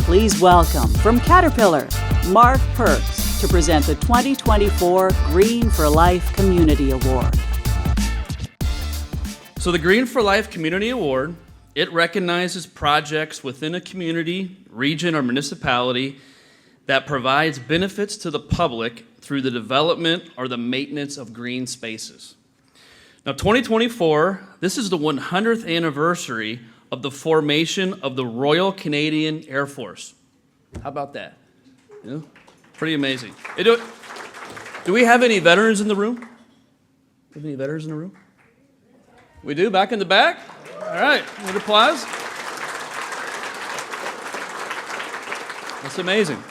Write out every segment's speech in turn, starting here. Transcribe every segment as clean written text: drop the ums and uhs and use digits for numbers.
Please welcome from Caterpillar, Mark Perks to present the 2024 Green for Life Community Award. So the Green for Life Community Award, it recognizes projects within a community, region, or municipality that provides benefits to the public through the development or the maintenance of green spaces. Now 2024, this is the 100th anniversary of the formation of the Royal Canadian Air Force. How about that? You know, pretty amazing. Do we have any veterans in the room? Have any veterans in the room? We do, back in the back? All right, need applause. That's amazing.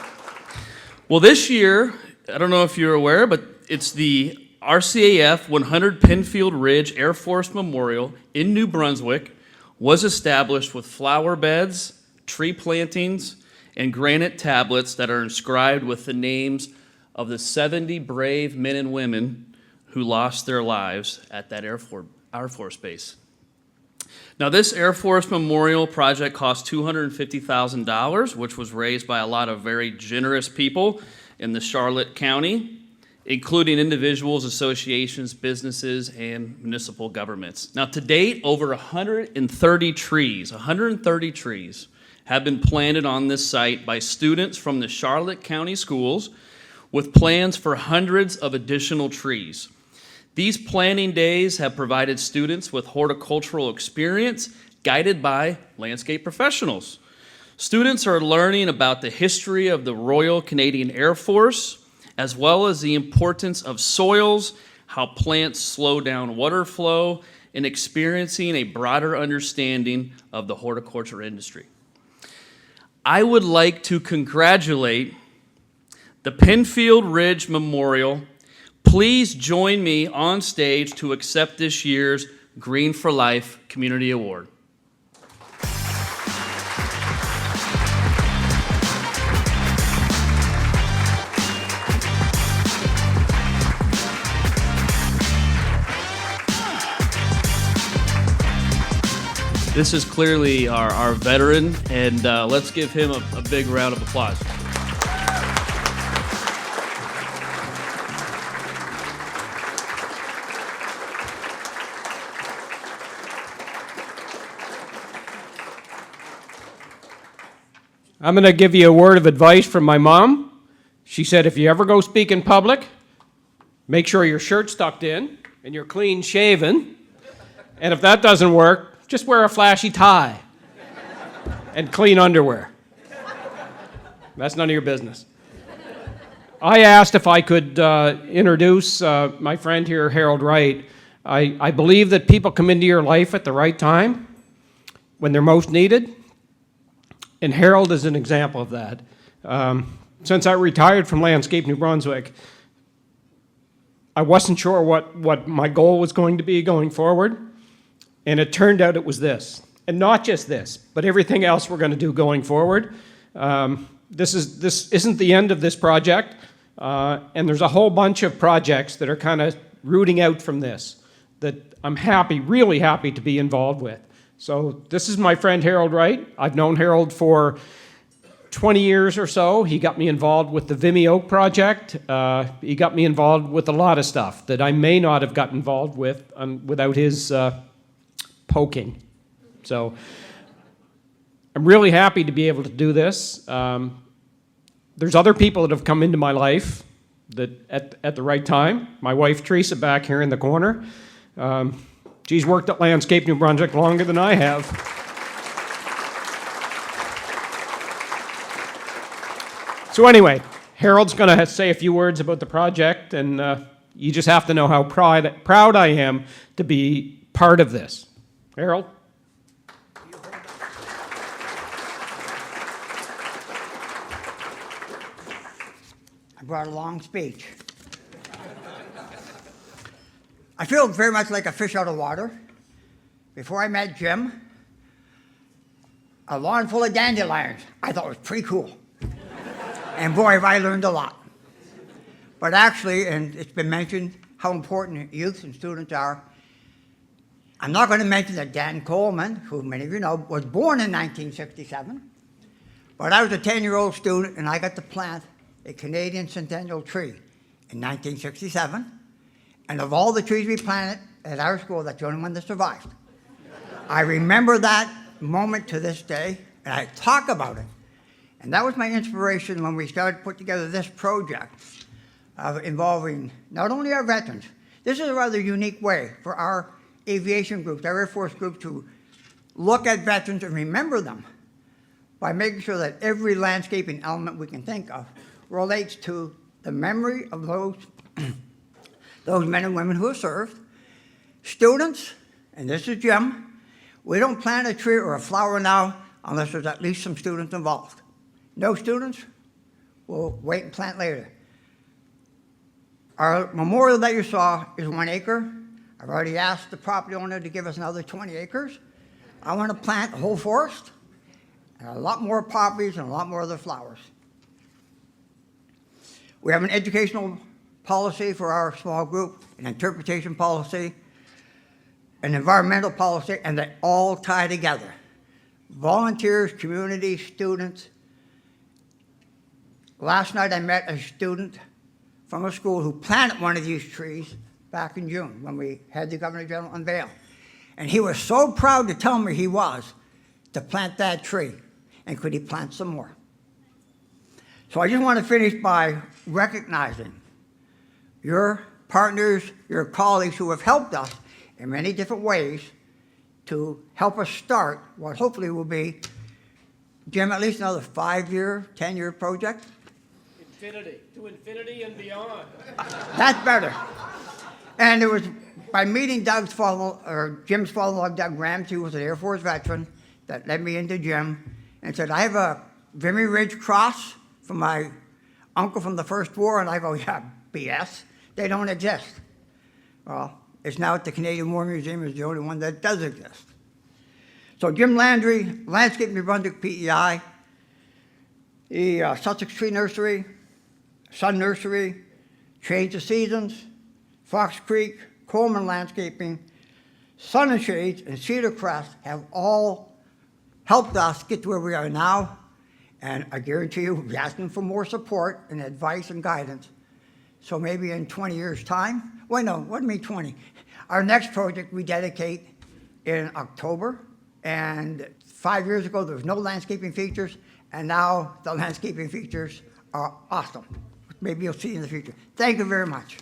Well, this year, I don't know if you're aware, but it's the RCAF 100 Pennfield Ridge Air Force Memorial in New Brunswick was established with flower beds, tree plantings, and granite tablets that are inscribed with the names of the 70 brave men and women who lost their lives at that Air Force base. Now, this Air Force Memorial project cost $250,000, which was raised by a lot of very generous people in the Charlotte County, including individuals, associations, businesses, and municipal governments. Now, to date, over 130 trees have been planted on this site by students from the Charlotte County schools with plans for hundreds of additional trees. These planting days have provided students with horticultural experience guided by landscape professionals. Students are learning about the history of the Royal Canadian Air Force, as well as the importance of soils, how plants slow down water flow, and experiencing a broader understanding of the horticulture industry. I would like to congratulate the Pennfield Ridge Memorial. Please join me on stage to accept this year's Green for Life Community Award. This is clearly our veteran, and let's give him a big round of applause. I'm going to give you a word of advice from my mom. She said, if you ever go speak in public, make sure your shirt's tucked in and you're clean shaven. And if that doesn't work, just wear a flashy tie and clean underwear. That's none of your business. I asked if I could introduce my friend here, Harold Wright. I believe that people come into your life at the right time, when they're most needed, and Harold is an example of that. Since I retired from Landscape New Brunswick, I wasn't sure what my goal was going to be going forward. And it turned out it was this. And not just this, but everything else we're going to do going forward. This isn't the end of this project. And there's a whole bunch of projects that are kind of rooting out from this that I'm really happy to be involved with. So this is my friend Harold Wright. I've known Harold for 20 years or so. He got me involved with the Vimeo project. He got me involved with a lot of stuff that I may not have got involved with without his poking. So I'm really happy to be able to do this. There's other people that have come into my life that at the right time. My wife Teresa back here in the corner. She's worked at Landscape New Brunswick longer than I have. So anyway, Harold's going to say a few words about the project, and you just have to know how proud I am to be part of this. Harold? I brought a long speech. I feel very much like a fish out of water. Before I met Jim, a lawn full of dandelions. I thought it was pretty cool. And boy, have I learned a lot. But actually, and it's been mentioned how important youth and students are, I'm not going to mention that Dan Coleman, who many of you know, was born in 1967, But I was a 10-year-old student, and I got to plant a Canadian centennial tree in 1967. And of all the trees we planted at our school, that's the only one that survived. I remember that moment to this day, and I talk about it. And that was my inspiration when we started to put together this project involving not only our veterans. This is a rather unique way for our aviation groups, our Air Force group, to look at veterans and remember them by making sure that every landscaping element we can think of relates to the memory of those, those men and women who have served. Students, and this is Jim, we don't plant a tree or a flower now unless there's at least some students involved. No students, we'll wait and plant later. Our memorial that you saw is 1 acre. I've already asked the property owner to give us another 20 acres. I want to plant a whole forest, and a lot more poppies and a lot more other flowers. We have an educational policy for our small group, an interpretation policy, an environmental policy, and they all tie together. Volunteers, community, students. Last night I met a student from a school who planted one of these trees back in June when we had the Governor General unveil. And he was so proud to tell me he was to plant that tree. And could he plant some more? So I just want to finish by recognizing your partners, your colleagues who have helped us in many different ways to help us start what hopefully will be, Jim, at least another 5-year, 10-year project. Infinity, to infinity and beyond. That's better. And it was by meeting Jim's father-in-law, Doug Ramsey, who was an Air Force veteran, that led me into Jim and said, I have a Vimy Ridge cross from my uncle from the First War. And I go, yeah, BS. They don't exist. Well, it's now at the Canadian War Museum. It's the only one that does exist. So Jim Landry, Landscape New Brunswick, PEI, the Sussex Tree Nursery, Sun Nursery, Change of Seasons, Fox Creek, Coleman Landscaping, Sun and Shades, and Cedar Crest have all helped us get to where we are now. And I guarantee you, we'll be asking for more support and advice and guidance. So maybe in 20 years' time, wait, no, what do you mean 20? Our next project we dedicate in October. And 5 years ago, there was no landscaping features. And now the landscaping features are awesome. Maybe you'll see in the future. Thank you very much.